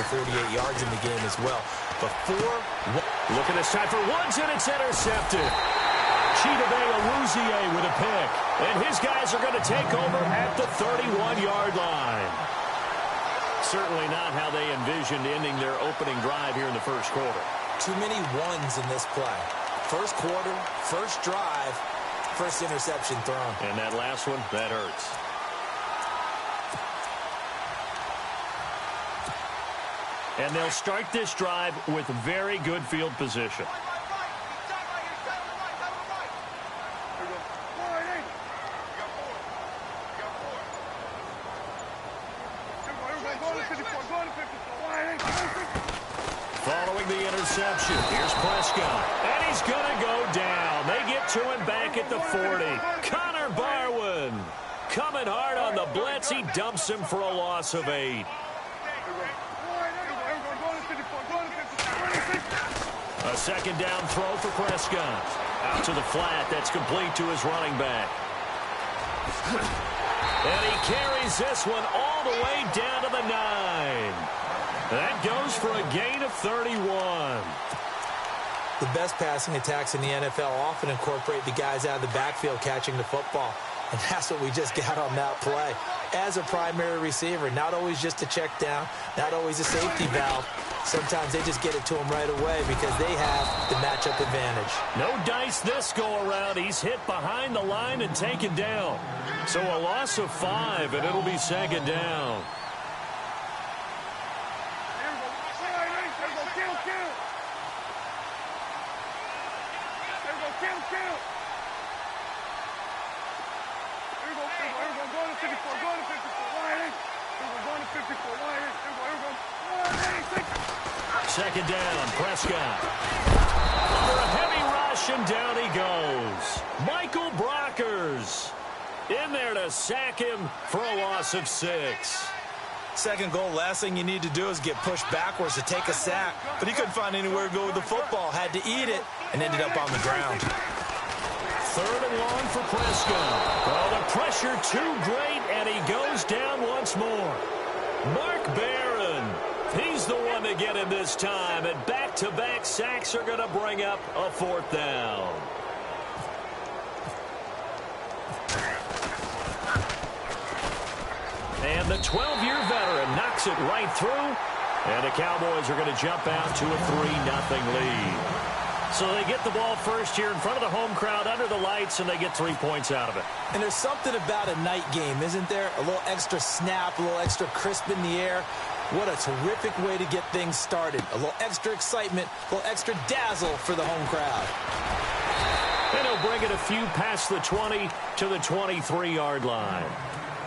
48 yards in the game as well. But Look at this time for Woods, and it's intercepted. Chidobe with a pick. And his guys are going to take over at the 31-yard line. Certainly not how they envisioned ending their opening drive here in the first quarter. Too many ones in this play. First quarter, first drive, first interception thrown. And that last one, that hurts. And they'll start this drive with very good field position. Following the interception, here's Prescott. And he's going to go down. They get to him back at the 40. Connor Barwin coming hard on the blitz. He dumps him for a loss of 8. A second down throw for Prescott. Out to the flat. That's complete to his running back. And he carries this one all the way down to the 9. That goes for a gain of 31. The best passing attacks in the NFL often incorporate the guys out of the backfield catching the football. And that's what we just got on that play. As a primary receiver, not always just a check down, not always a safety valve. Sometimes they just get it to him right away because they have the matchup advantage. No dice this go-around. He's hit behind the line and taken down. So a loss of 5, and it'll be second down. Second down, Prescott. Under a heavy rush, and down he goes. Michael Brockers in there to sack him for a loss of 6. Second goal, last thing you need to do is get pushed backwards to take a sack. But he couldn't find anywhere to go with the football. Had to eat it and ended up on the ground. Third and long for Prescott. Well, the pressure too great, and he goes down once more. Mark Barron, he's the one to get him this time, and back-to-back sacks are going to bring up a 4th down. And the 12-year veteran knocks it right through, and the Cowboys are going to jump out to a 3-0 lead. So they get the ball first here in front of the home crowd under the lights, and they get 3 points out of it. And there's something about a night game, isn't there? A little extra snap, a little extra crisp in the air. What a terrific way to get things started. A little extra excitement, a little extra dazzle for the home crowd. And he'll bring it a few past the 20 to the 23-yard line.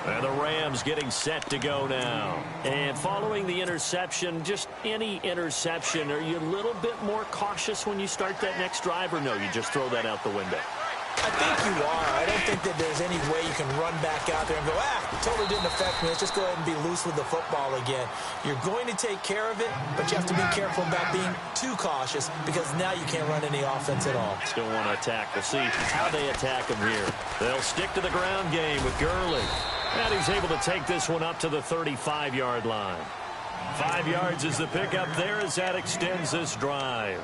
And the Rams getting set to go now. And following the interception, just any interception, are you a little bit more cautious when you start that next drive, or no, you just throw that out the window? I think you are. I don't think that there's any way you can run back out there and go, totally didn't affect me. Let's just go ahead and be loose with the football again. You're going to take care of it, but you have to be careful about being too cautious because now you can't run any offense at all. Still want to attack. We'll see how they attack him here. They'll stick to the ground game with Gurley. And he's able to take this one up to the 35-yard line. 5 yards is the pickup there as that extends this drive.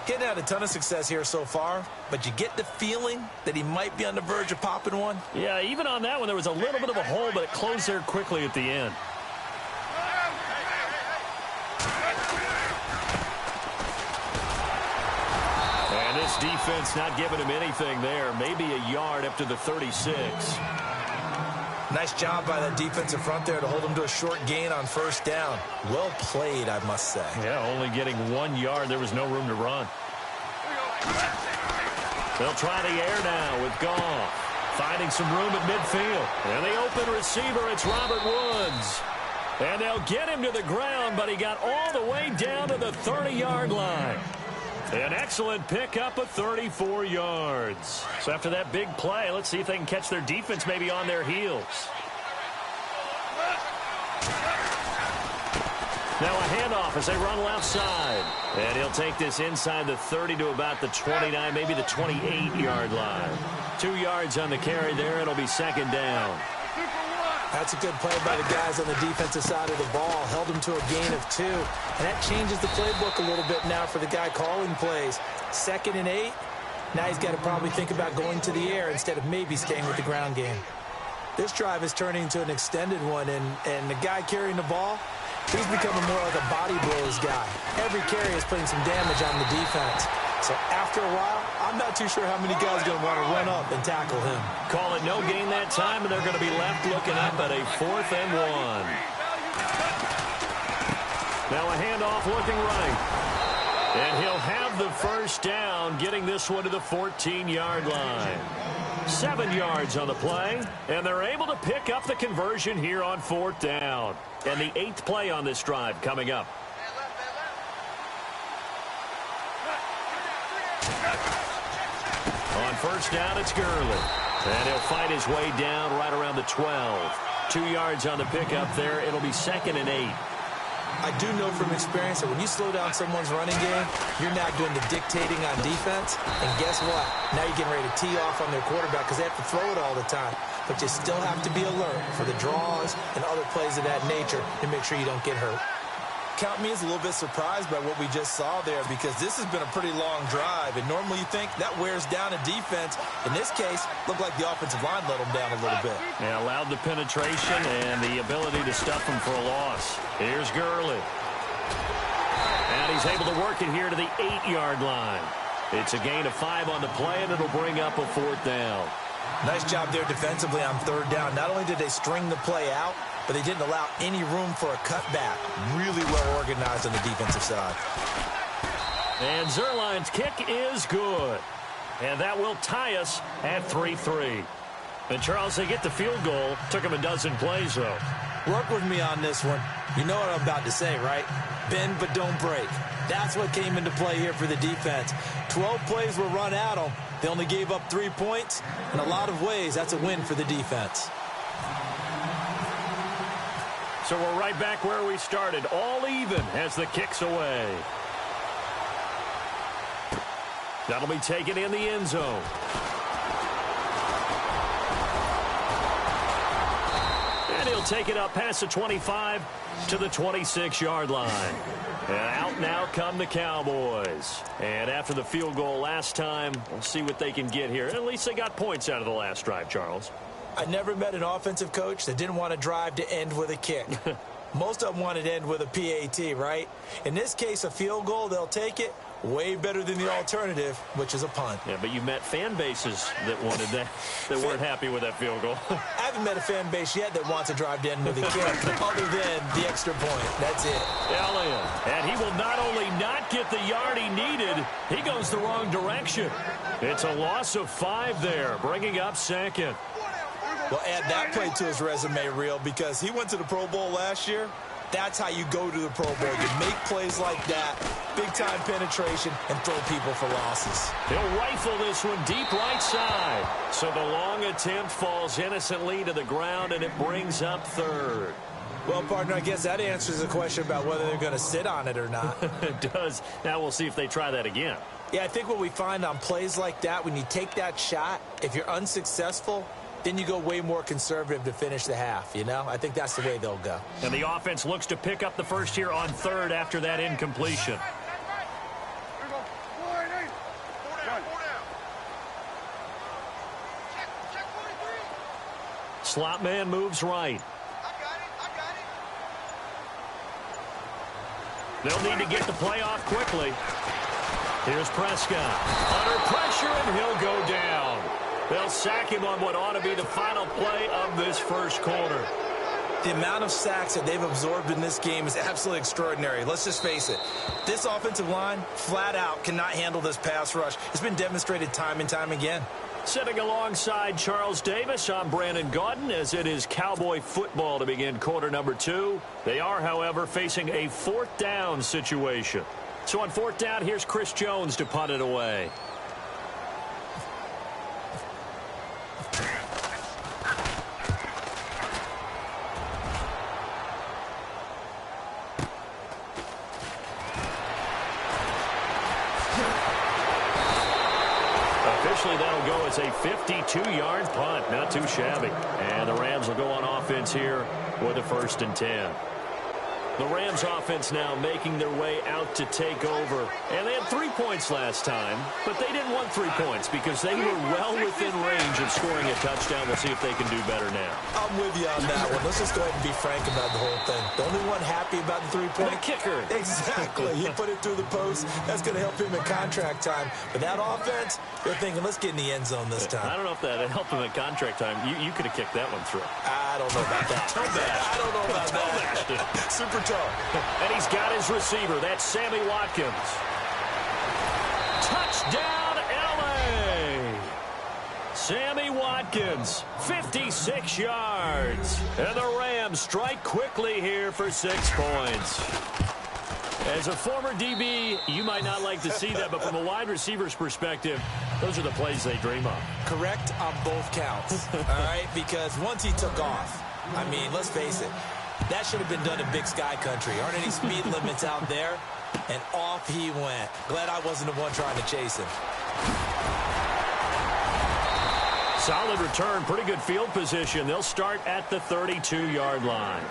Getting had a ton of success here so far, but you get the feeling that he might be on the verge of popping one. Yeah, even on that one, there was a little bit of a hole, but it closed there quickly at the end. And this defense not giving him anything there. Maybe a yard up to the 36. Nice job by that defensive front there to hold him to a short gain on first down. Well played, I must say. Yeah, only getting 1 yard. There was no room to run. They'll try the air now with Goff. Finding some room at midfield. And the open receiver, it's Robert Woods. And they'll get him to the ground, but he got all the way down to the 30-yard line. An excellent pickup of 34 yards. So after that big play, let's see if they can catch their defense maybe on their heels. Now a handoff as they run left side. And he'll take this inside the 30 to about the 29, maybe the 28-yard line. 2 yards on the carry there. It'll be second down. That's a good play by the guys on the defensive side of the ball. Held him to a gain of 2. And that changes the playbook a little bit now for the guy calling plays. 2nd and 8. Now he's got to probably think about going to the air instead of maybe staying with the ground game. This drive is turning into an extended one, and the guy carrying the ball, he's becoming more like a body blows guy. Every carry is putting some damage on the defense. So after a while, I'm not too sure how many guys are going to want to run up and tackle him. Call it no gain that time, and they're going to be left looking up at a 4th and 1. Now a handoff looking right. And he'll have the first down, getting this one to the 14-yard line. 7 yards on the play, and they're able to pick up the conversion here on 4th down. And the 8th play on this drive coming up. On 1st down, it's Gurley. And he'll fight his way down right around the 12. 2 yards on the pickup there. It'll be 2nd and 8. I do know from experience that when you slow down someone's running game, you're not doing the dictating on defense. And guess what? Now you're getting ready to tee off on their quarterback because they have to throw it all the time. But you still have to be alert for the draws and other plays of that nature to make sure you don't get hurt. Count me as a little bit surprised by what we just saw there because this has been a pretty long drive. And normally you think that wears down a defense. In this case, looked like the offensive line let them down a little bit. Yeah, allowed the penetration and the ability to stuff him for a loss. Here's Gurley. And he's able to work it here to the 8-yard line. It's a gain of 5 on the play, and it'll bring up a 4th down. Nice job there defensively on 3rd down. Not only did they string the play out, but they didn't allow any room for a cutback. Really well organized on the defensive side. And Zuerlein's kick is good. And that will tie us at 3-3. And, Charles, they get the field goal. Took them a dozen plays, though. Work with me on this one. You know what I'm about to say, right? Bend but don't break. That's what came into play here for the defense. 12 plays were run at them. They only gave up 3 points. In a lot of ways, that's a win for the defense. So we're right back where we started, all even as the kick's away. That'll be taken in the end zone. And he'll take it up past the 25 to the 26-yard line. And out now come the Cowboys. And after the field goal last time, we'll see what they can get here. At least they got points out of the last drive, Charles. I never met an offensive coach that didn't want to drive to end with a kick. Most of them wanted to end with a PAT, right? In this case, a field goal, they'll take it. Way better than the alternative, which is a punt. Yeah, but you met fan bases that wanted that, that weren't happy with that field goal. I haven't met a fan base yet that wants to drive to end with a kick, other than the extra point. That's it. Elliott, and he will not only not get the yard he needed, he goes the wrong direction. It's a loss of 5 there, bringing up 2nd. Well, add that play to his resume reel because he went to the Pro Bowl last year. That's how you go to the Pro Bowl. You make plays like that, big-time penetration, and throw people for losses. He'll rifle this one deep right side. So the long attempt falls innocently to the ground, and it brings up 3rd. Well, partner, I guess that answers the question about whether they're going to sit on it or not. It does. Now we'll see if they try that again. Yeah, I think what we find on plays like that, when you take that shot, if you're unsuccessful, then you go way more conservative to finish the half, you know? I think that's the way they'll go. And the offense looks to pick up the first here on 3rd after that incompletion. Slot man moves right. They'll need to get the play off quickly. Here's Prescott. Under pressure, and he'll go down. They'll sack him on what ought to be the final play of this first quarter. The amount of sacks that they've absorbed in this game is absolutely extraordinary. Let's just face it. This offensive line, flat out, cannot handle this pass rush. It's been demonstrated time and time again. Sitting alongside Charles Davis, I'm Brandon Gaudin, as it is Cowboy football to begin quarter number 2. They are, however, facing a 4th down situation. So on 4th down, here's Chris Jones to punt it away. officially that'll go as a 52-yard punt. Not too shabby. And the Rams will go on offense here with a 1st and 10. The Rams offense now making their way out to take over. And they had 3 points last time, but they didn't want 3 points because they were well within range of scoring a touchdown. We'll see if they can do better now. I'm with you on that one. Let's just go ahead and be frank about the whole thing. The only one happy about the 3-point? The kicker. Exactly. He put it through the post. That's going to help him in contract time. But that offense, they're thinking, let's get in the end zone this time. I don't know if that helped him in contract time. You could have kicked that one through. I don't know about that. I don't know about that. Super tough. And he's got his receiver. That's Sammy Watkins. Touchdown, L.A. Sammy Watkins, 56 yards. And the Rams strike quickly here for 6 points. As a former DB, you might not like to see that, but from a wide receiver's perspective, those are the plays they dream of. Correct on both counts, all right? Because once he took off, I mean, let's face it, that should have been done in Big Sky Country. Aren't any speed limits out there? And off he went. Glad I wasn't the one trying to chase him. Solid return, pretty good field position. They'll start at the 32-yard line.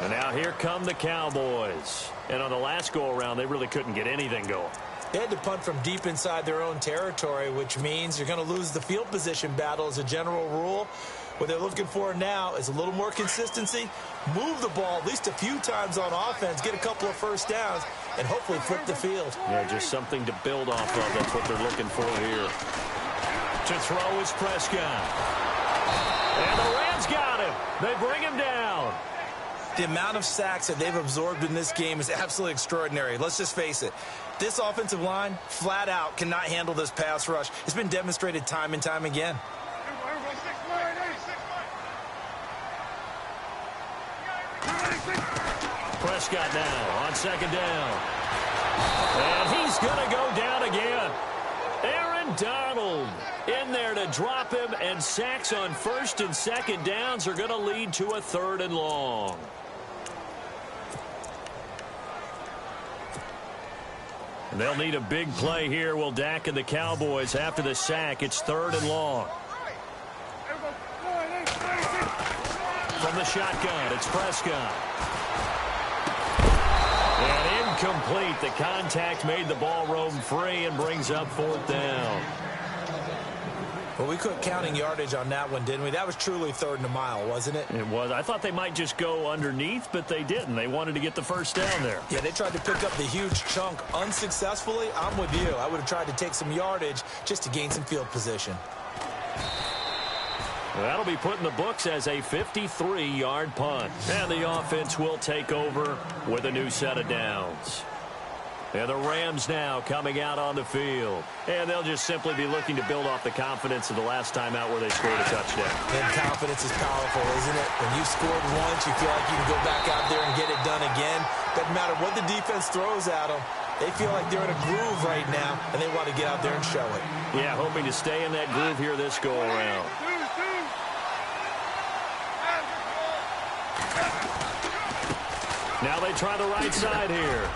And now here come the Cowboys. And on the last go-around, they really couldn't get anything going. They had to punt from deep inside their own territory, which means you're going to lose the field position battle as a general rule. What they're looking for now is a little more consistency, move the ball at least a few times on offense, get a couple of first downs, and hopefully flip the field. Yeah, just something to build off of. That's what they're looking for here. To throw is Prescott. And the Rams got him. They bring him down. The amount of sacks that they've absorbed in this game is absolutely extraordinary. Let's just face it. This offensive line, flat out, cannot handle this pass rush. It's been demonstrated time and time again. Prescott now on 2nd down. And he's going to go down again. Aaron Donald in there to drop him, and sacks on 1st and 2nd downs are going to lead to a 3rd and long. And they'll need a big play here. Will Dak and the Cowboys after the sack. It's 3rd and long. From the shotgun, it's Prescott. And incomplete. The contact made the ball roam free and brings up 4th down. Well, we quit counting yardage on that one, didn't we? That was truly 3rd and a mile, wasn't it? It was. I thought they might just go underneath, but they didn't. They wanted to get the first down there. Yeah, they tried to pick up the huge chunk unsuccessfully. I'm with you. I would have tried to take some yardage just to gain some field position. That'll be put in the books as a 53-yard punt. And the offense will take over with a new set of downs. And the Rams now coming out on the field. And they'll just simply be looking to build off the confidence of the last time out where they scored a touchdown. And confidence is powerful, isn't it? When you've scored once, you feel like you can go back out there and get it done again. Doesn't matter what the defense throws at them. They feel like they're in a groove right now, and they want to get out there and show it. Yeah, hoping to stay in that groove here this go-around. Now they try the right side here.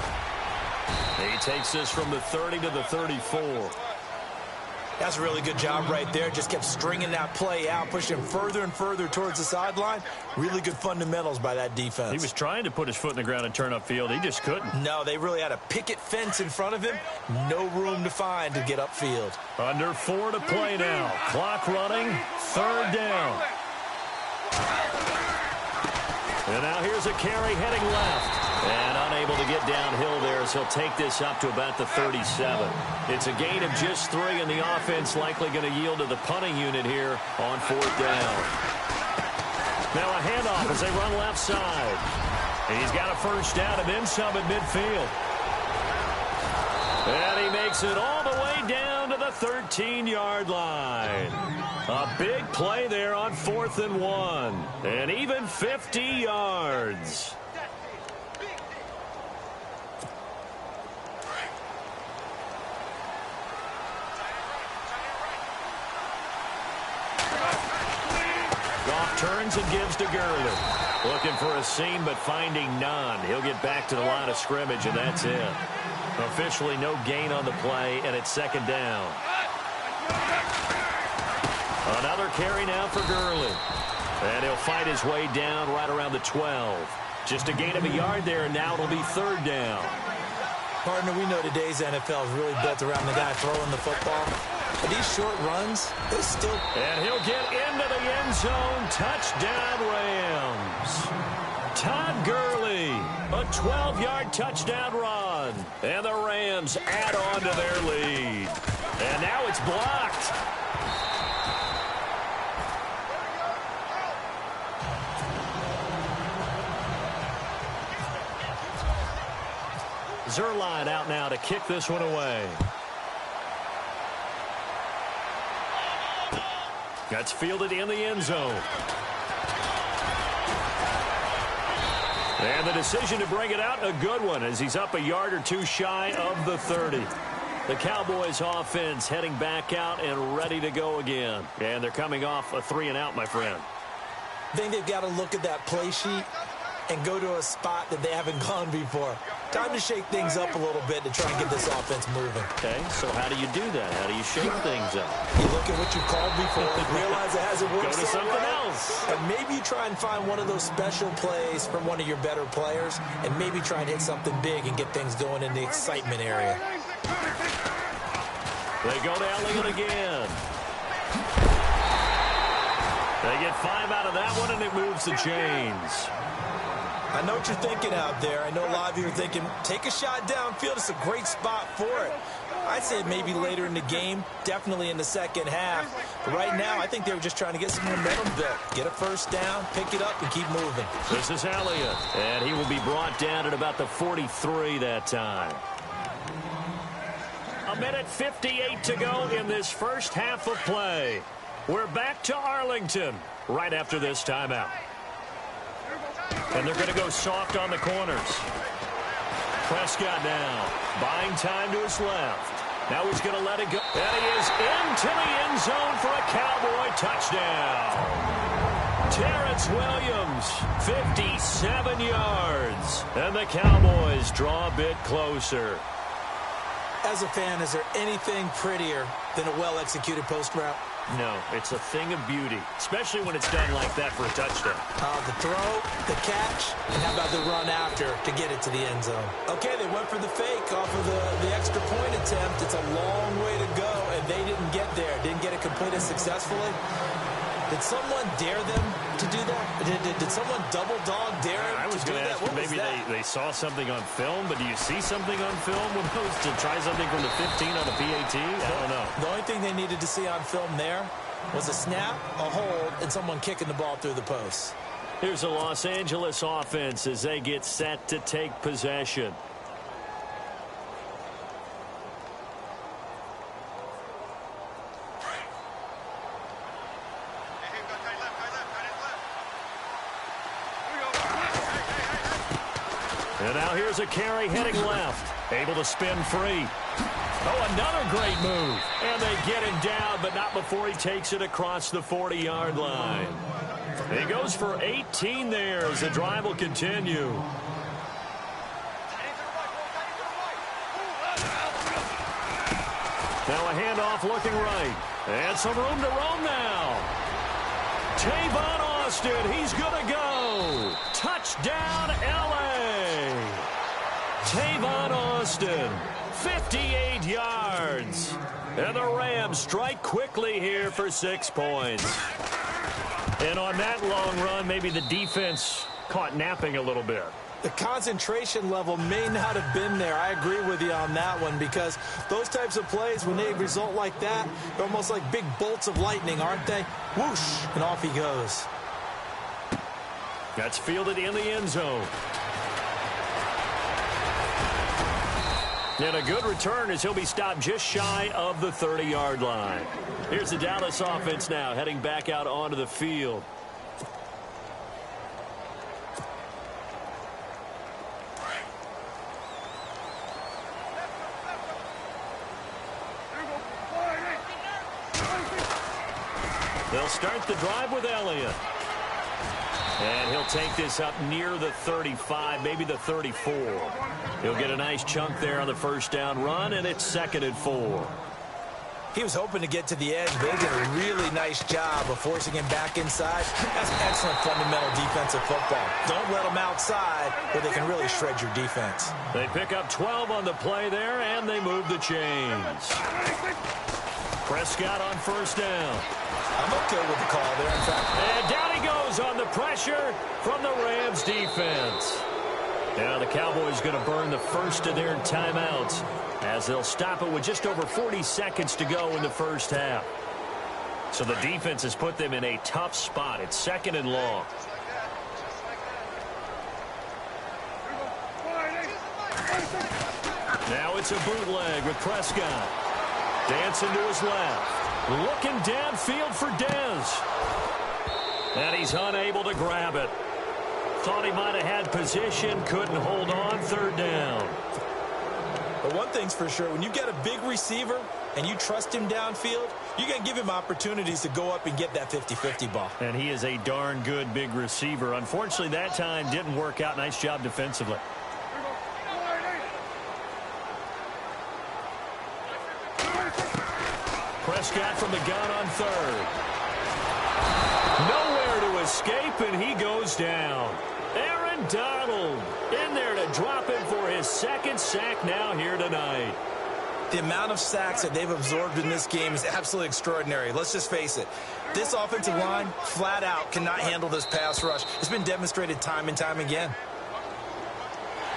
He takes this from the 30 to the 34. That's a really good job right there. Just kept stringing that play out, pushing him further and further towards the sideline. Really good fundamentals by that defense. He was trying to put his foot in the ground and turn upfield. He just couldn't. No, they really had a picket fence in front of him. No room to find to get upfield. Under 4 to play now. Clock running. 3rd down. And now here's a carry heading left. And unable to get downhill there, so he'll take this up to about the 37. It's a gain of just 3, and the offense likely going to yield to the punting unit here on 4th down. Now a handoff as they run left side. And he's got a first down and then some at midfield. And he makes it all the way down to the 13-yard line. A big play there on 4th and 1. And even 50 yards. Goff turns and gives to Gurley. Looking for a seam, but finding none. He'll get back to the line of scrimmage, and that's it. Officially no gain on the play, and it's 2nd down. Another carry now for Gurley. And he'll fight his way down right around the 12. Just a gain of a yard there, and now it'll be 3rd down. Partner, we know today's NFL is really built around the guy throwing the football. But these short runs, they still... And he'll get into the end zone. Touchdown, Rams. Todd Gurley, a 12-yard touchdown run. And the Rams add on to their lead. And now it's blocked. Zerline out now to kick this one away. That's fielded in the end zone. And the decision to bring it out, a good one, as he's up a yard or two shy of the 30. The Cowboys offense heading back out and ready to go again. And they're coming off a 3-and-out, my friend. I think they've got to look at that play sheet and go to a spot that they haven't gone before. Time to shake things up a little bit to try and get this offense moving. Okay, so how do you do that? How do you shake things up? You look at what you called before and realize it hasn't worked. Go to something else. And maybe you try and find one of those special plays from one of your better players and maybe try and hit something big and get things going in the excitement area. They go to Elliott again. They get 5 out of that one, and it moves the chains. I know what you're thinking out there. I know a lot of you are thinking, take a shot downfield. It's a great spot for it. I'd say maybe later in the game, definitely in the second half. But right now, I think they were just trying to get some momentum built. Get a first down, pick it up, and keep moving. This is Elliott, and he will be brought down at about the 43 that time. 1:58 to go in this first half of play. We're back to Arlington right after this timeout. And they're going to go soft on the corners. Prescott now, buying time to his left. Now he's going to let it go. And he is into the end zone for a Cowboy touchdown. Terrence Williams, 57 yards. And the Cowboys draw a bit closer. As a fan, is there anything prettier than a well-executed post route? No, it's a thing of beauty, especially when it's done like that for a touchdown. The throw, the catch, and how about the run after to get it to the end zone? Okay, they went for the fake off of the extra point attempt. It's a long way to go, and they didn't get there. Didn't get it completed successfully. Did someone dare them to do that? Did someone double dog dare them I was to do going to that? ask you, maybe they saw something on film, but do you see something on film when it goes to try something from the 15 on a PAT? I don't know. The only thing they needed to see on film there was a snap, a hold, and someone kicking the ball through the post. Here's the Los Angeles offense as they get set to take possession. And now here's a carry heading left. Able to spin free. Oh, another great move. And they get him down, but not before he takes it across the 40-yard line. He goes for 18 there as the drive will continue. Now a handoff looking right. And some room to roam now. Tavon Austin, he's going to go. Touchdown, L.A. Tavon Austin, 58 yards. And the Rams strike quickly here for 6 points. And on that long run, maybe the defense caught napping a little bit. The concentration level may not have been there. I agree with you on that one because those types of plays, when they result like that, they're almost like big bolts of lightning, aren't they? Whoosh, and off he goes. That's fielded in the end zone. And a good return as he'll be stopped just shy of the 30-yard line. Here's the Dallas offense now heading back out onto the field. They'll start the drive with Elliott. And he'll take this up near the 35, maybe the 34. He'll get a nice chunk there on the first down run, and it's 2nd and 4. He was hoping to get to the edge, but they did a really nice job of forcing him back inside. That's excellent fundamental defensive football. Don't let them outside where they can really shred your defense. They pick up 12 on the play there, and they move the chains. Prescott on first down. I'm okay with the call there, in fact. And down he goes on the pressure from the Rams defense. Now the Cowboys going to burn the first of their timeouts as they'll stop it with just over 40 seconds to go in the first half. So the defense has put them in a tough spot. It's 2nd and long. Now it's a bootleg with Prescott. Dancing to his left. Looking downfield for Dez. And he's unable to grab it. Thought he might have had position. Couldn't hold on. 3rd down. But one thing's for sure. When you get a big receiver and you trust him downfield, you got to give him opportunities to go up and get that 50-50 ball. And he is a darn good big receiver. Unfortunately, that time didn't work out. Nice job defensively. Prescott from the gun on 3rd. Nowhere to escape, and he goes down. Aaron Donald in there to drop him for his 2nd sack now here tonight. The amount of sacks that they've absorbed in this game is absolutely extraordinary. Let's just face it. This offensive line, flat out, cannot handle this pass rush. It's been demonstrated time and time again.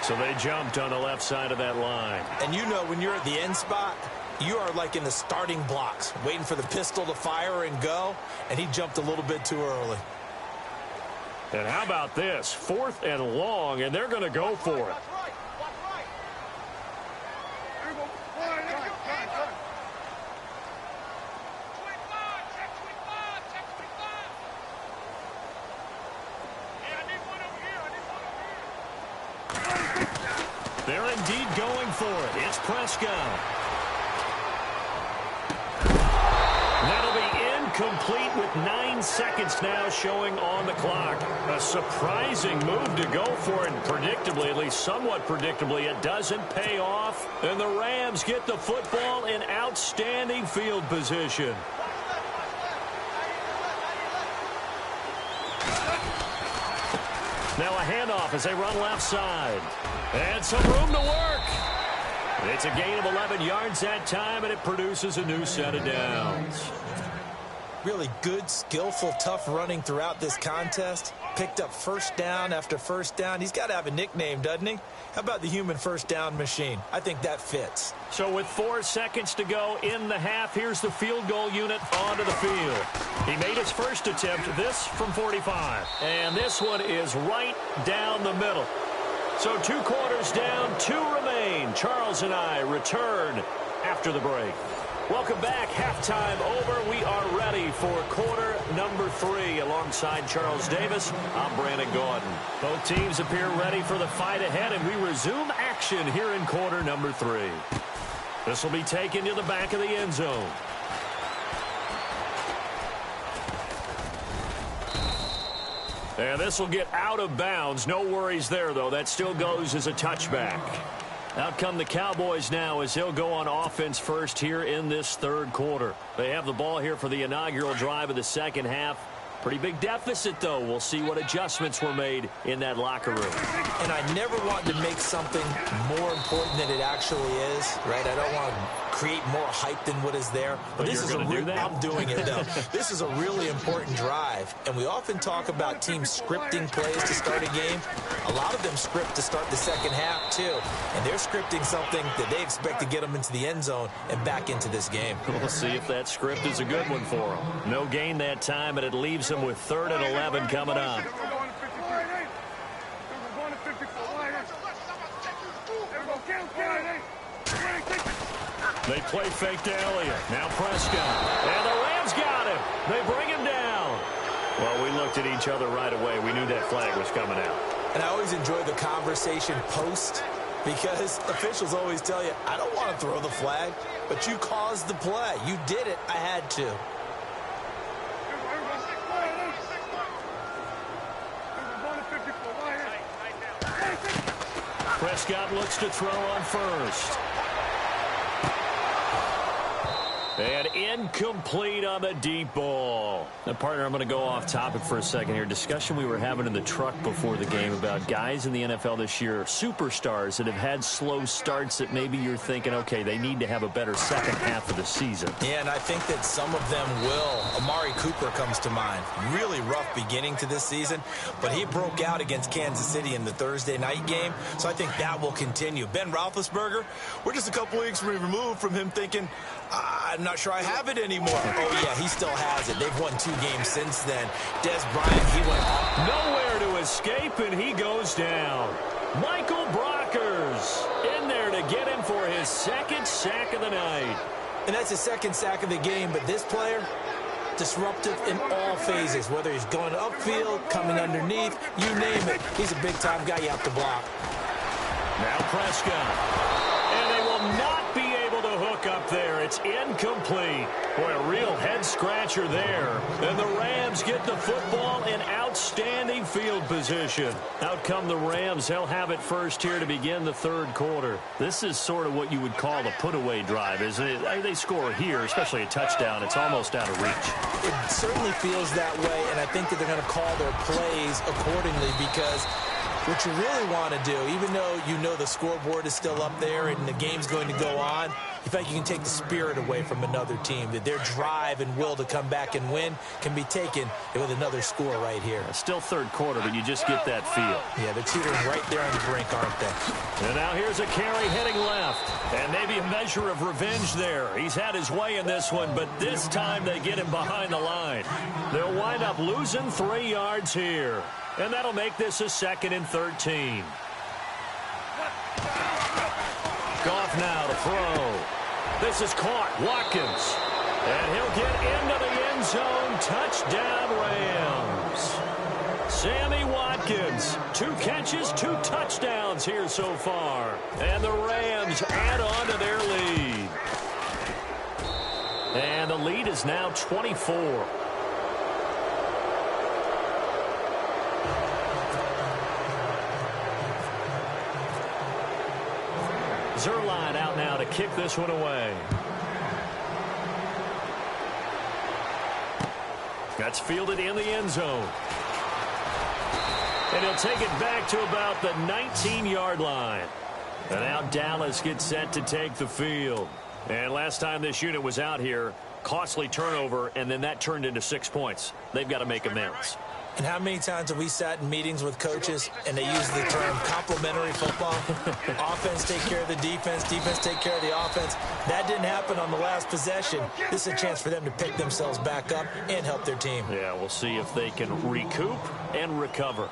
So they jumped on the left side of that line. And you know when you're at the end spot, you are like in the starting blocks, waiting for the pistol to fire and go, and he jumped a little bit too early. And how about this? 4th and long, and they're going to go for it. They're indeed going for it. It's Prescott. That'll be incomplete with 9 seconds now showing on the clock. A surprising move to go for it. Predictably, at least somewhat predictably, it doesn't pay off. And the Rams get the football in outstanding field position. Now a handoff as they run left side. And some room to work. It's a gain of 11 yards that time, and it produces a new set of downs. Really good, skillful, tough running throughout this contest. Picked up first down after first down. He's got to have a nickname, doesn't he? How about the human first down machine? I think that fits. So with 4 seconds to go in the half, here's the field goal unit onto the field. He made his first attempt, this from 45. And this one is right down the middle. So 2 quarters down, 2 remain. Charles and I return after the break. Welcome back. Halftime over. We are ready for quarter number 3. Alongside Charles Davis, I'm Brandon Gordon. Both teams appear ready for the fight ahead, and we resume action here in quarter number 3. This will be taken to the back of the end zone. And this will get out of bounds. No worries there, though. That still goes as a touchback. Out come the Cowboys now as they'll go on offense first here in this 3rd quarter. They have the ball here for the inaugural drive of the 2nd half. Pretty big deficit, though. We'll see what adjustments were made in that locker room. And I never want to make something more important than it actually is, right? I don't want to create more hype than what is there. But this is I'm doing it, though. This is a really important drive. And we often talk about teams scripting plays to start a game. A lot of them script to start the 2nd half, too. And they're scripting something that they expect to get them into the end zone and back into this game. We'll see if that script is a good one for them. No gain that time, but it leaves them with 3rd and 11 coming up. They play fake to Elliott. Now Prescott. And the Rams got him. They bring him down. Well, we looked at each other right away. We knew that flag was coming out. And I always enjoy the conversation post because officials always tell you, I don't want to throw the flag, but you caused the play. You did it. I had to. Prescott looks to throw on first. And incomplete on the deep ball. Now, partner, I'm going to go off topic for a second here. Discussion we were having in the truck before the game about guys in the NFL this year, superstars that have had slow starts that maybe you're thinking, okay, they need to have a better second half of the season. Yeah, and I think that some of them will. Amari Cooper comes to mind. Really rough beginning to this season, but he broke out against Kansas City in the Thursday night game, so I think that will continue. Ben Roethlisberger, we're just a couple weeks removed from him thinking, I'm not sure I have it anymore. Oh, yeah, he still has it. They've won 2 games since then. Des Bryant, he went off. Nowhere to escape, and he goes down. Michael Brockers in there to get him for his second sack of the night. And that's his second sack of the game, but this player, disruptive in all phases, whether he's going upfield, coming underneath, you name it. He's a big-time guy you have to block. Now Prescott. And they will not be able to hook up there. It's incomplete. Boy, a real head-scratcher there. And the Rams get the football in outstanding field position. Out come the Rams. They'll have it first here to begin the third quarter. This is sort of what you would call a put-away drive, isn't it? They score here, especially a touchdown. It's almost out of reach. It certainly feels that way, and I think that they're going to call their plays accordingly because what you really want to do, even though you know the scoreboard is still up there and the game's going to go on, you think you can take the spirit away from another team, that their drive and will to come back and win can be taken with another score right here. Still third quarter, but you just get that feel. Yeah, they're teetering right there on the brink, aren't they? And now here's a carry heading left. And maybe a measure of revenge there. He's had his way in this one, but this time they get him behind the line. They'll wind up losing 3 yards here. And that'll make this a 2nd and 13. Goff now to throw. This is caught. Watkins. And he'll get into the end zone. Touchdown, Rams. Sammy Watkins. 2 catches, 2 touchdowns here so far. And the Rams add on to their lead. And the lead is now 24. Zerline out now to kick this one away. That's fielded in the end zone. And he'll take it back to about the 19-yard line. And now Dallas gets set to take the field. And last time this unit was out here, costly turnover, and then that turned into 6 points. They've got to make amends. And how many times have we sat in meetings with coaches and they use the term complementary football? Offense take care of the defense, defense take care of the offense. That didn't happen on the last possession. This is a chance for them to pick themselves back up and help their team. Yeah, we'll see if they can recoup and recover.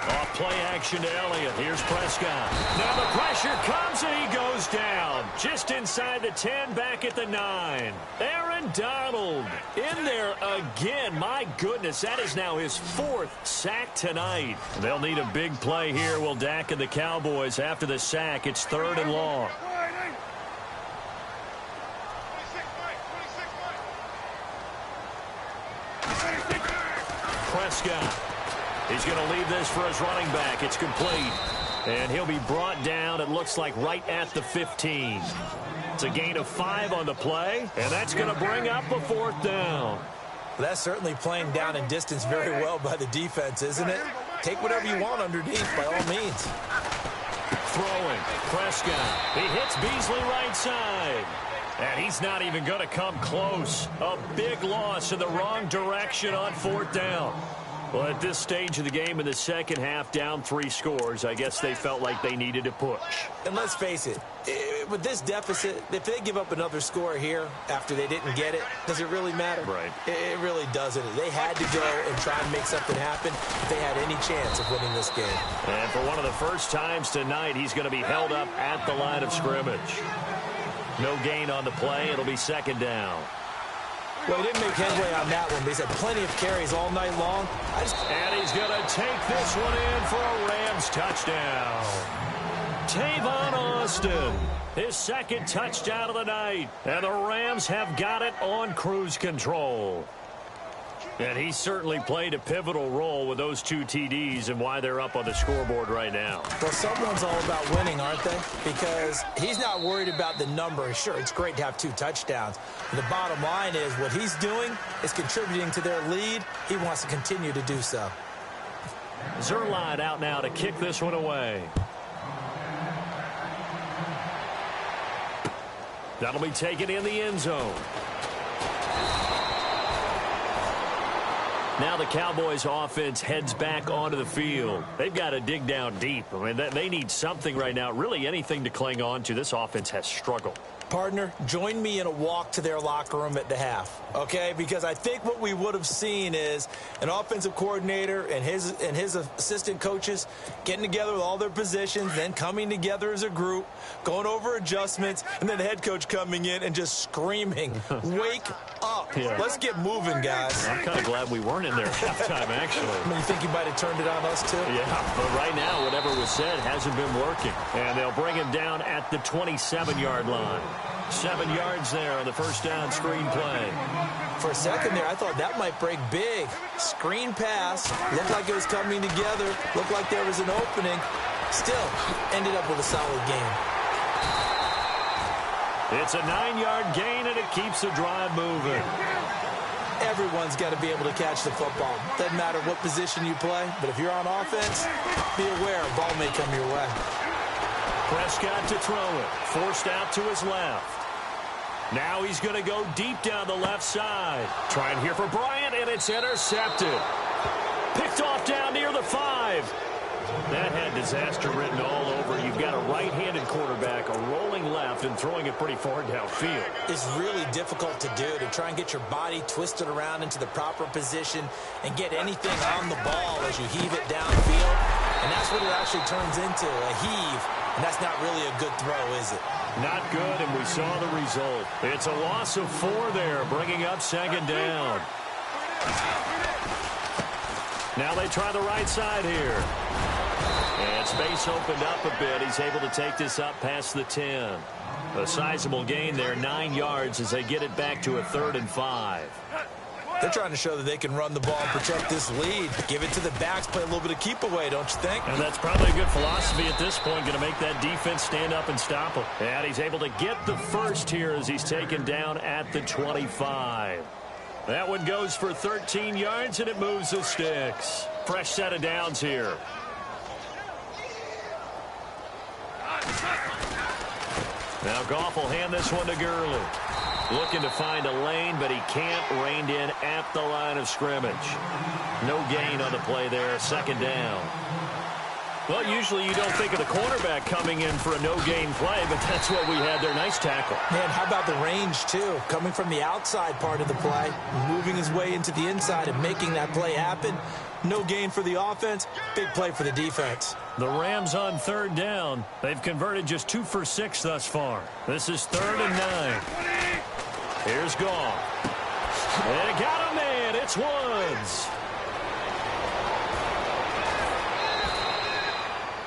Off play action to Elliott. Here's Prescott. Now the pressure comes and he goes down. Just inside the 10, back at the 9. Aaron Donald in there again. My goodness, that is now his 4th sack tonight. They'll need a big play here, will Dak and the Cowboys. After the sack, it's 3rd and long. Prescott. He's going to leave this for his running back. It's complete. And he'll be brought down, it looks like, right at the 15. It's a gain of 5 on the play, and that's going to bring up a 4th down. Well, that's certainly playing down in distance very well by the defense, isn't it? Take whatever you want underneath, by all means. Throwing. Prescott. He hits Beasley right side. And he's not even going to come close. A big loss in the wrong direction on 4th down. Well, at this stage of the game in the second half, down 3 scores, I guess they felt like they needed to push. And let's face it, with this deficit, if they give up another score here after they didn't get it, does it really matter? Right. It really doesn't. They had to go and try and make something happen if they had any chance of winning this game. And for one of the first times tonight, he's going to be held up at the line of scrimmage. No gain on the play. It'll be 2nd down. Well, he didn't make headway on that one, but he's had plenty of carries all night long. And he's going to take this one in for a Rams touchdown. Tavon Austin, his 2nd touchdown of the night. And the Rams have got it on cruise control. And he certainly played a pivotal role with those 2 TDs and why they're up on the scoreboard right now. Well, someone's all about winning, aren't they? Because he's not worried about the number. Sure, it's great to have 2 touchdowns. But the bottom line is what he's doing is contributing to their lead. He wants to continue to do so. Zerline out now to kick this one away. That'll be taken in the end zone. Now the Cowboys offense heads back onto the field. They've got to dig down deep. I mean, they need something right now, really anything to cling on to. This offense has struggled. Partner, join me in a walk to their locker room at the half, okay? Because I think what we would have seen is an offensive coordinator and his assistant coaches getting together with all their positions, then coming together as a group, going over adjustments, and then the head coach coming in and just screaming, wake up. Yeah. Let's get moving, guys. I'm kind of glad we weren't in there at halftime, actually. I mean, you think he might have turned it on us, too? Yeah, but right now, whatever was said hasn't been working. And they'll bring him down at the 27-yard line. 7 yards there on the first down screen play. For a second there, I thought that might break big. Screen pass. Looked like it was coming together. Looked like there was an opening. Still, ended up with a solid game. It's a 9-yard gain, and it keeps the drive moving. Everyone's got to be able to catch the football. Doesn't matter what position you play, but if you're on offense, be aware a ball may come your way. Prescott to throw it. Forced out to his left. Now he's going to go deep down the left side. Trying here for Bryant, and it's intercepted. Picked off down near the 5. That had disaster written all over. You've got a right-handed quarterback, a rolling left, and throwing it pretty far downfield. It's really difficult to do, to try and get your body twisted around into the proper position and get anything on the ball as you heave it downfield. And that's what it actually turns into, a heave. And that's not really a good throw, is it? Not good, and we saw the result. It's a loss of 4 there, bringing up second down. Now they try the right side here. And space opened up a bit. He's able to take this up past the 10. A sizable gain there, 9 yards as they get it back to a 3rd and 5. They're trying to show that they can run the ball and protect this lead. Give it to the backs, play a little bit of keep away, don't you think? And that's probably a good philosophy at this point, going to make that defense stand up and stop him. And he's able to get the first here as he's taken down at the 25. That one goes for 13 yards, and it moves the sticks. Fresh set of downs here. Now Goff will hand this one to Gurley. Looking to find a lane, but he can't. Reined in at the line of scrimmage. No gain on the play there. Second down. Well, usually you don't think of the cornerback coming in for a no-gain play, but that's what we had there. Nice tackle. Man, how about the range, too? Coming from the outside part of the play, moving his way into the inside and making that play happen. No gain for the offense. Big play for the defense. The Rams on 3rd down. They've converted just 2 for 6 thus far. This is 3rd and 9. Here's Goff. And got a man. It's Woods.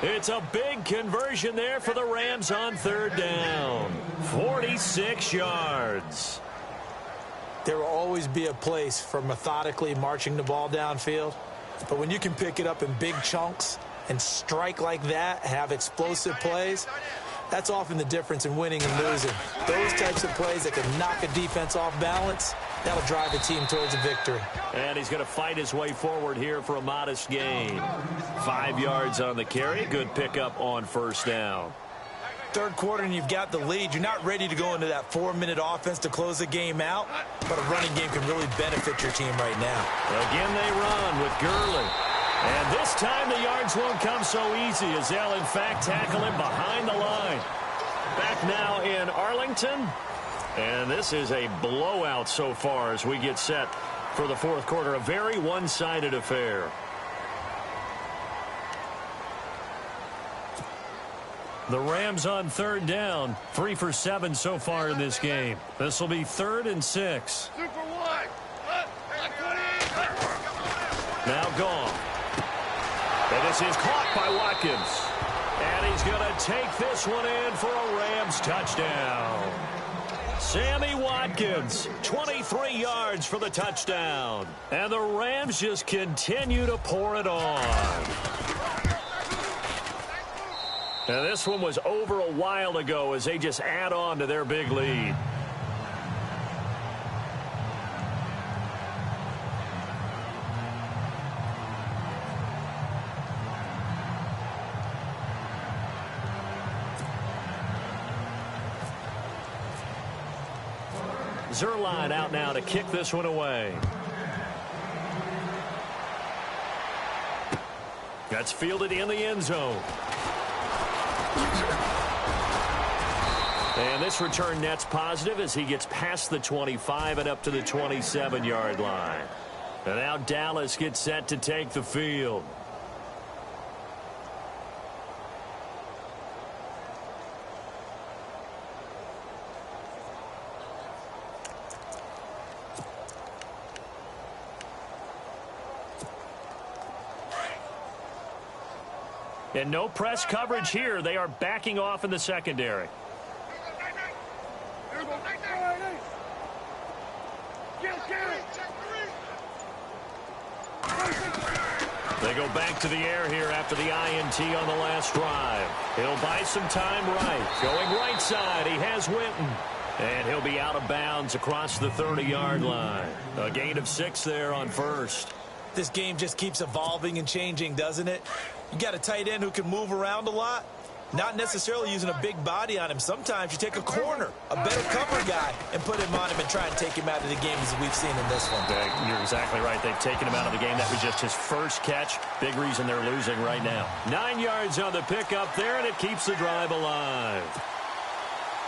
It's a big conversion there for the Rams on 3rd down. 46 yards. There will always be a place for methodically marching the ball downfield. But when you can pick it up in big chunks and strike like that, have explosive plays, that's often the difference in winning and losing. Those types of plays that can knock a defense off balance, that'll drive a team towards a victory. And he's going to fight his way forward here for a modest gain. 5 yards on the carry. Good pickup on 1st down. 3rd quarter and you've got the lead. You're not ready to go into that 4-minute offense to close the game out, but a running game can really benefit your team right now. Again they run with Gurley. And this time the yards won't come so easy as they'll in fact tackle him behind the line. Back now in Arlington. And this is a blowout so far as we get set for the 4th quarter. A very one-sided affair. The Rams on 3rd down. 3 for 7 so far in this game. This will be 3rd and 6. Now Goff. And this is caught by Watkins. And he's going to take this one in for a Rams touchdown. Sammy Watkins, 23 yards for the touchdown. And the Rams just continue to pour it on. Now, this one was over a while ago as they just add on to their big lead. Zerline out now to kick this one away. That's fielded in the end zone. And this return net's positive as he gets past the 25 and up to the 27-yard line. And now Dallas gets set to take the field. And no press coverage here. They are backing off in the secondary. They go back to the air here after the INT on the last drive. He'll buy some time right. Going right side, he has Winton. And he'll be out of bounds across the 30-yard line. A gain of 6 there on first. This game just keeps evolving and changing, doesn't it? You got a tight end who can move around a lot. Not necessarily using a big body on him. Sometimes you take a corner, a better cover guy, and put him on him and try and take him out of the game as we've seen in this one. Yeah, you're exactly right. They've taken him out of the game. That was just his first catch. Big reason they're losing right now. 9 yards on the pickup there, and it keeps the drive alive.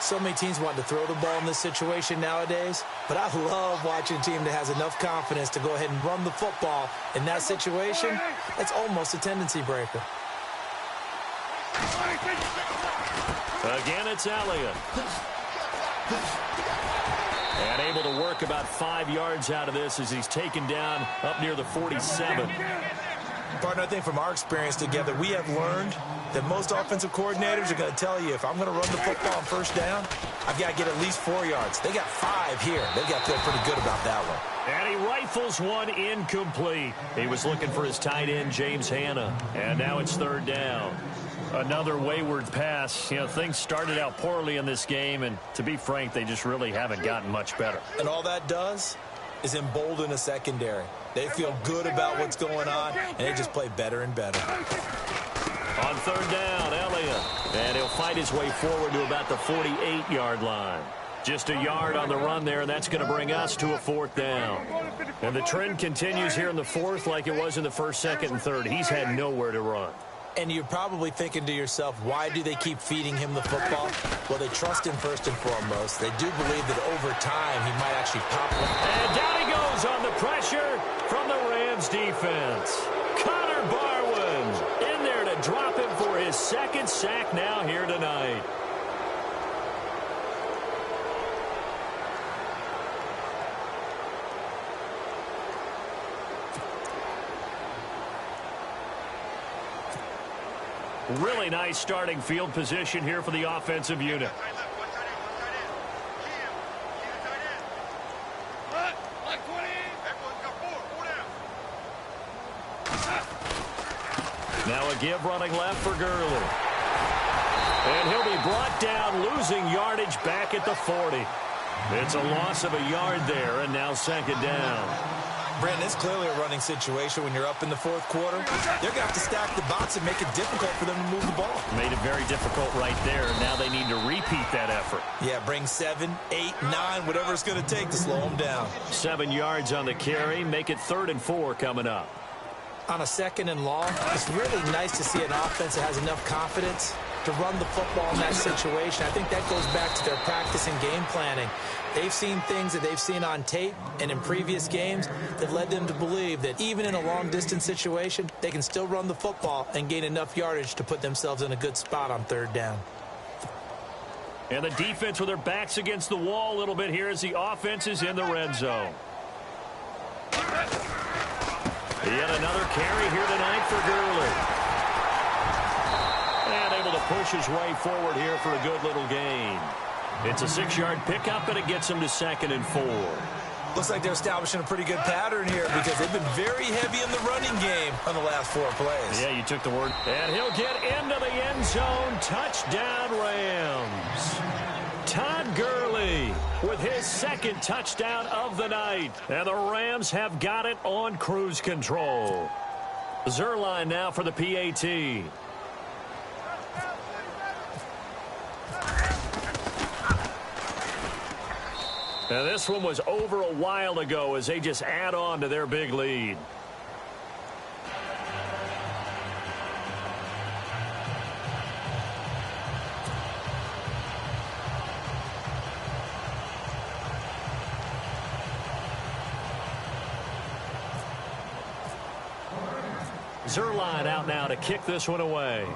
So many teams want to throw the ball in this situation nowadays, but I love watching a team that has enough confidence to go ahead and run the football in that situation. That's almost a tendency breaker. Again, it's Elliott. And able to work about 5 yards out of this as he's taken down up near the 47. Partner, I think from our experience together, we have learned that most offensive coordinators are going to tell you, if I'm going to run the football on first down, I've got to get at least 4 yards. They got 5 here. They've got to feel pretty good about that one. And he rifles one incomplete. He was looking for his tight end, James Hanna. And now it's third down. Another wayward pass. You know, things started out poorly in this game, and to be frank, they just really haven't gotten much better. And all that does is embolden a secondary. They feel good about what's going on, and they just play better and better. On third down, Elliott. And he'll fight his way forward to about the 48-yard line. Just a yard on the run there, and that's going to bring us to a fourth down. And the trend continues here in the fourth like it was in the first, second, and third. He's had nowhere to run. And you're probably thinking to yourself, why do they keep feeding him the football? Well, they trust him first and foremost. They do believe that over time he might actually pop one. And down he goes on the pressure from the Rams defense. Connor Barwin in there to drop him for his second sack now here tonight. Really nice starting field position here for the offensive unit. Now a give running left for Gurley. And he'll be brought down, losing yardage back at the 40. It's a loss of a yard there, and now second down. Brandon, it's clearly a running situation when you're up in the fourth quarter. They're going to have to stack the box and make it difficult for them to move the ball. Made it very difficult right there. Now they need to repeat that effort. Yeah, bring 7, 8, 9, whatever it's going to take to slow them down. 7 yards on the carry. Make it 3rd and 4 coming up. On a second and long, it's really nice to see an offense that has enough confidence to run the football in that situation. I think that goes back to their practice and game planning. They've seen things that they've seen on tape and in previous games that led them to believe that even in a long-distance situation, they can still run the football and gain enough yardage to put themselves in a good spot on third down. And the defense with their backs against the wall a little bit here as the offense is in the red zone. Yet another carry here tonight for Gurley. And able to push his way forward here for a good little gain. It's a 6-yard pickup, and it gets them to 2nd and 4. Looks like they're establishing a pretty good pattern here because they've been very heavy in the running game on the last 4 plays. Yeah, you took the word. And he'll get into the end zone. Touchdown, Rams. Todd Gurley with his 2nd touchdown of the night. And the Rams have got it on cruise control. Zerline now for the PAT. Now this one was over a while ago as they just add on to their big lead. Zerline out now to kick this one away.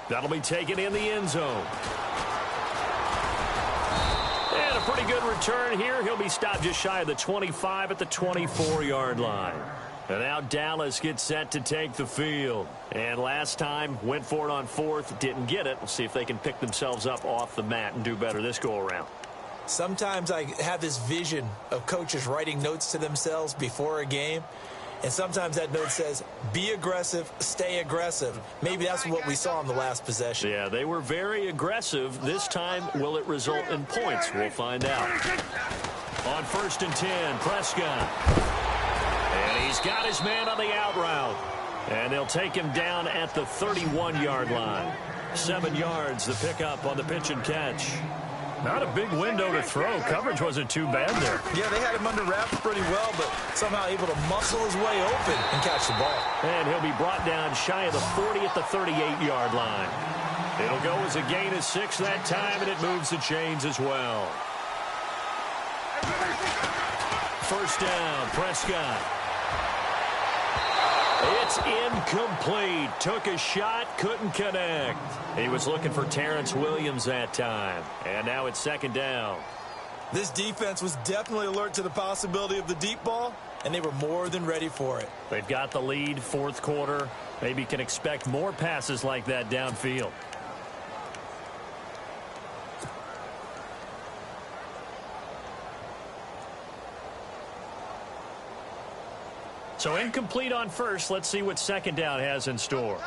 That'll be taken in the end zone. And a pretty good return here. He'll be stopped just shy of the 25 at the 24-yard line. And now Dallas gets set to take the field. And last time, went for it on 4th, didn't get it. We'll see if they can pick themselves up off the mat and do better this go-around. Sometimes I have this vision of coaches writing notes to themselves before a game. And sometimes that note says, be aggressive, stay aggressive. Maybe that's what we saw in the last possession. Yeah, they were very aggressive. This time, will it result in points? We'll find out. On 1st and 10, Prescott. And he's got his man on the out route. And they'll take him down at the 31-yard line. 7 yards, the pickup on the pitch and catch. Not a big window to throw. Coverage wasn't too bad there. Yeah, they had him under wraps pretty well, but somehow able to muscle his way open and catch the ball. And he'll be brought down shy of the 40 at the 38-yard line. It'll go as a gain of 6 that time, and it moves the chains as well. 1st down, Prescott. It's incomplete. Took a shot, couldn't connect. He was looking for Terrence Williams that time. And now it's 2nd down. This defense was definitely alert to the possibility of the deep ball, and they were more than ready for it. They've got the lead, 4th quarter. Maybe can expect more passes like that downfield. So incomplete on 1st. Let's see what 2nd down has in store.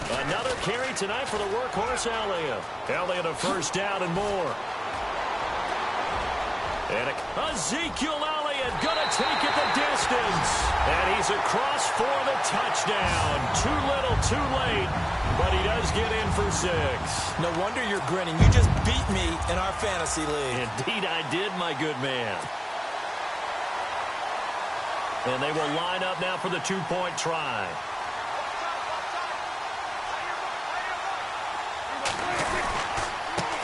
Another carry tonight for the workhorse Elliott. Elliott a 1st down and more. And Ezekiel Elliott going to take it the distance. And he's across for the touchdown. Too little, too late. But he does get in for 6. No wonder you're grinning. You just beat me in our fantasy league. Indeed I did, my good man. And they will line up now for the 2-point try.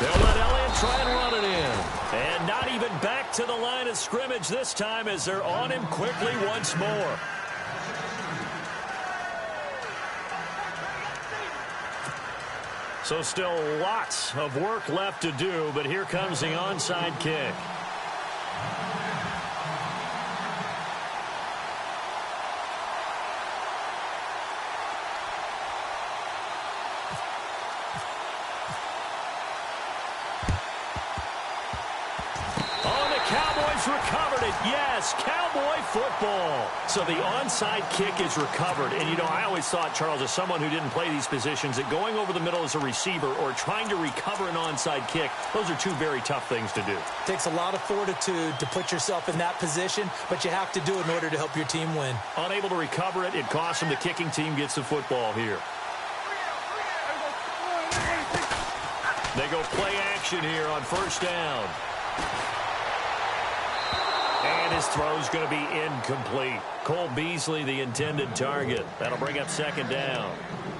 They'll let Elliott try and run it in. And not even back to the line of scrimmage this time as they're on him quickly once more. So still lots of work left to do, but here comes the onside kick. Recovered it. Yes, Cowboy football. So the onside kick is recovered. And, you know, I always thought, Charles, as someone who didn't play these positions, that going over the middle as a receiver or trying to recover an onside kick, those are two very tough things to do. Takes a lot of fortitude to put yourself in that position, but you have to do it in order to help your team win. Unable to recover it, it costs them. The kicking team gets the football here. They go play action here on 1st down. And his throw's going to be incomplete. Cole Beasley, the intended target. That'll bring up 2nd down.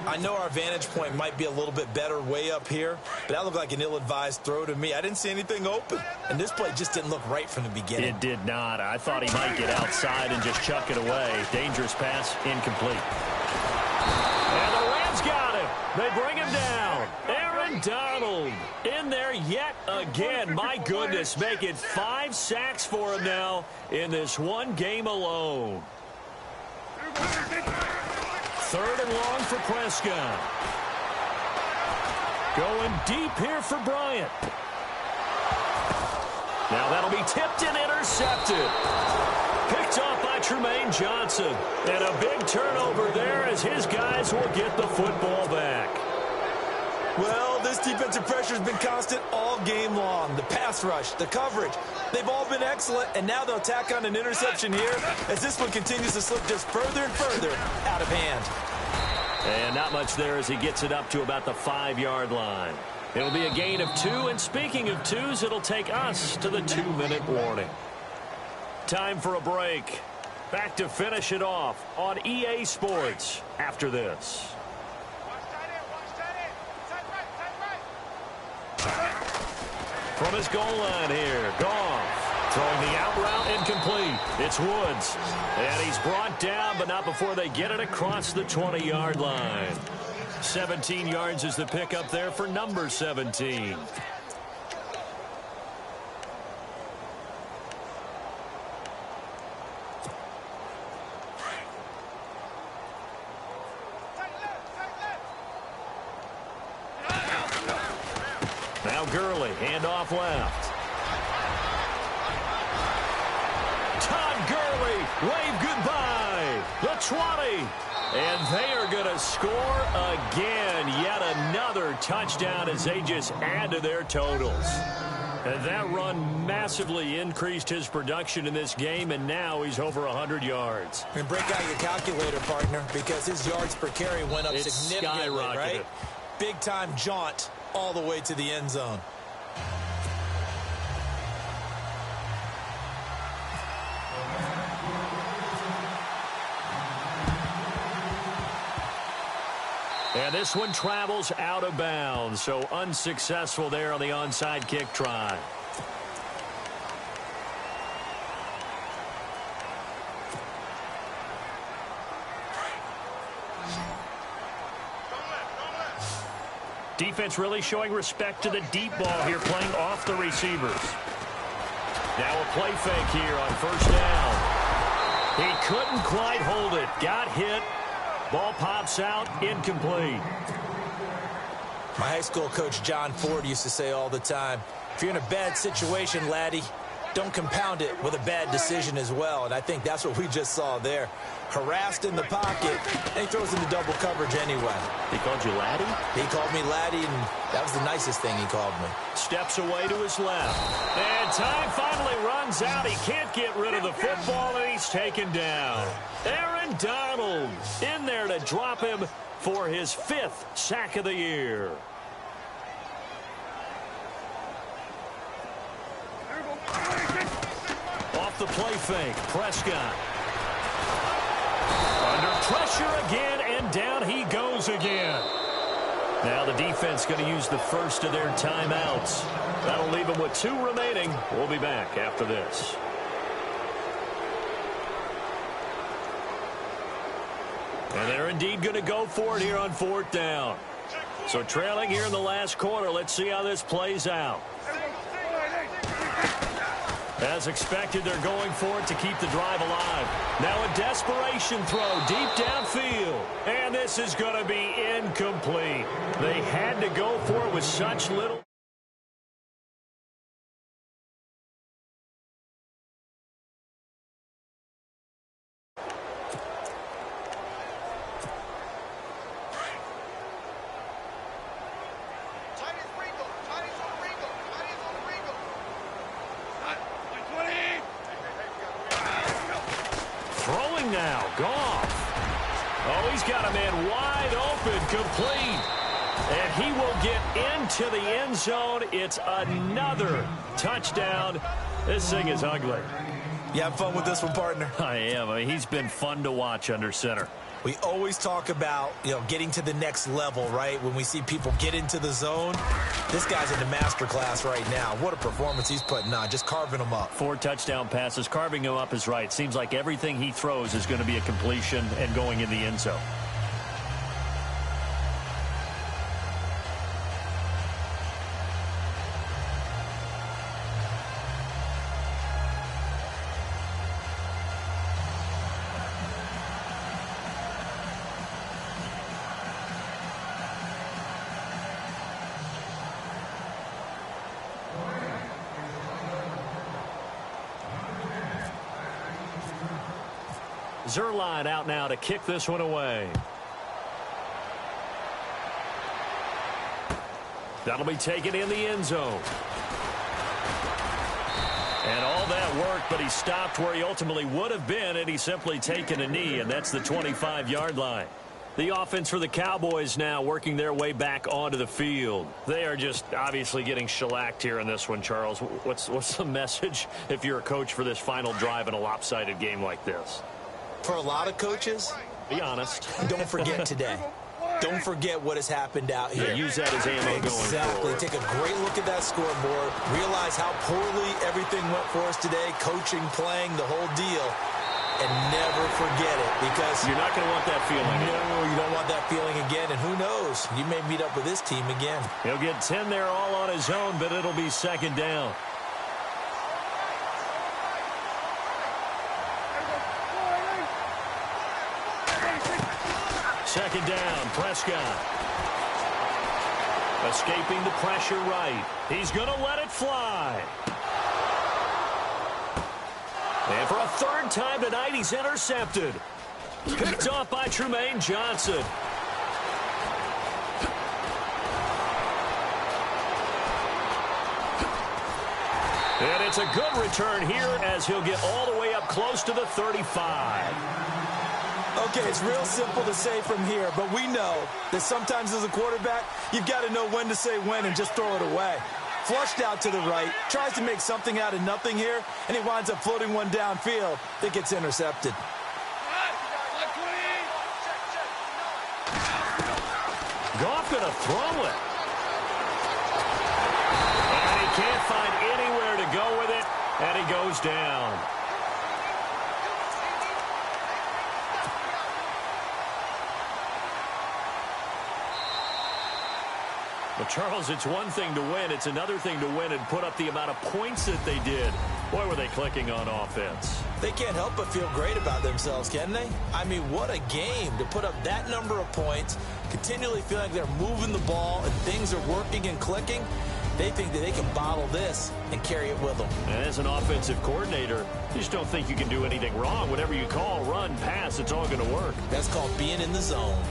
I know our vantage point might be a little bit better way up here, but that looked like an ill-advised throw to me. I didn't see anything open, and this play just didn't look right from the beginning. It did not. I thought he might get outside and just chuck it away. Dangerous pass, incomplete. And the Rams got him. They bring him down. Aaron Aaron Donald in there yet again. My goodness, make it 5 sacks for him now in this one game alone. 3rd and long for Prescott. Going deep here for Bryant. Now that'll be tipped and intercepted. Picked off by Tremaine Johnson. And a big turnover there as his guys will get the football back. Well, this defensive pressure has been constant all game long. The pass rush, the coverage, they've all been excellent, and now they'll tack on an interception here as this one continues to slip just further and further out of hand. And not much there as he gets it up to about the 5-yard line. It'll be a gain of 2, and speaking of 2s, it'll take us to the 2-minute warning. Time for a break. Back to finish it off on EA Sports after this. From his goal line here, Goff throwing the out route incomplete. It's Woods. And he's brought down, but not before they get it across the 20-yard line. 17 yards is the pickup there for number 17. Now Gurley, handoff left. Todd Gurley, wave goodbye. The 20. And they are going to score again. Yet another touchdown as they just add to their totals. And that run massively increased his production in this game, and now he's over 100 yards. And break out your calculator, partner, because his yards per carry went up significantly, right? Big-time jaunt all the way to the end zone. And this one travels out of bounds, so unsuccessful there on the onside kick try. Defense really showing respect to the deep ball here, playing off the receivers. Now a play fake here on first down. He couldn't quite hold it. Got hit. Ball pops out, incomplete. My high school coach, John Ford, used to say all the time, if you're in a bad situation, laddie, don't compound it with a bad decision as well. And I think that's what we just saw there. Harassed in the pocket, and he throws into double coverage anyway. He called you laddie? He called me laddie, and that was the nicest thing he called me. Steps away to his left. And time finally runs out. He can't get rid of the football, and he's taken down. Aaron Donald in there to drop him for his 5th sack of the year. Off the play fake, Prescott. Under pressure again, and down he goes again. Now the defense going to use the first of their timeouts. That'll leave them with 2 remaining. We'll be back after this. And they're indeed going to go for it here on 4th down. So trailing here in the last quarter, let's see how this plays out. As expected, they're going for it to keep the drive alive. Now a desperation throw deep downfield. And this is going to be incomplete. They had to go for it with such little. Now, Goff. Oh, he's got a man wide open, complete. And he will get into the end zone. It's another touchdown. This thing is ugly. You have fun with this one, partner? I am. I mean, he's been fun to watch under center. We always talk about, getting to the next level, right? When we see people get into the zone, this guy's in the master class right now. What a performance he's putting on, just carving them up. 4 touchdown passes. Carving him up is right. Seems like everything he throws is going to be a completion and going in the end zone. Zerline out now to kick this one away. That'll be taken in the end zone. And all that work, but he stopped where he ultimately would have been, and he's simply taken a knee, and that's the 25-yard line. The offense for the Cowboys now working their way back onto the field. They are just obviously getting shellacked here in this one, Charles. What's the message if you're a coach for this final drive in a lopsided game like this? For a lot of coaches, be honest. Don't forget today. Don't forget what has happened out here. Use that as ammo going forward. Exactly. Take a great look at that scoreboard. Realize how poorly everything went for us today. Coaching, playing, the whole deal. And never forget it, because you're not going to want that feeling. No, you don't want that feeling again. And who knows? You may meet up with this team again. He'll get 10 there all on his own, but it'll be second down. Second down, Prescott. Escaping the pressure right. He's going to let it fly. And for a third time tonight, he's intercepted. Picked off by Trumaine Johnson. And it's a good return here as he'll get all the way up close to the 35. Okay, it's real simple to say from here, but we know that sometimes as a quarterback, you've got to know when to say when and just throw it away. Flushed out to the right, tries to make something out of nothing here, and he winds up floating one downfield that gets intercepted. Goff going to throw it. And he can't find anywhere to go with it, and he goes down. Well, Charles, it's one thing to win. It's another thing to win and put up the amount of points that they did. Boy, were they clicking on offense. They can't help but feel great about themselves, can they? I mean, what a game to put up that number of points, continually feeling like they're moving the ball and things are working and clicking. They think that they can bottle this and carry it with them. And as an offensive coordinator, you just don't think you can do anything wrong. Whatever you call, run, pass, it's all going to work. That's called being in the zone.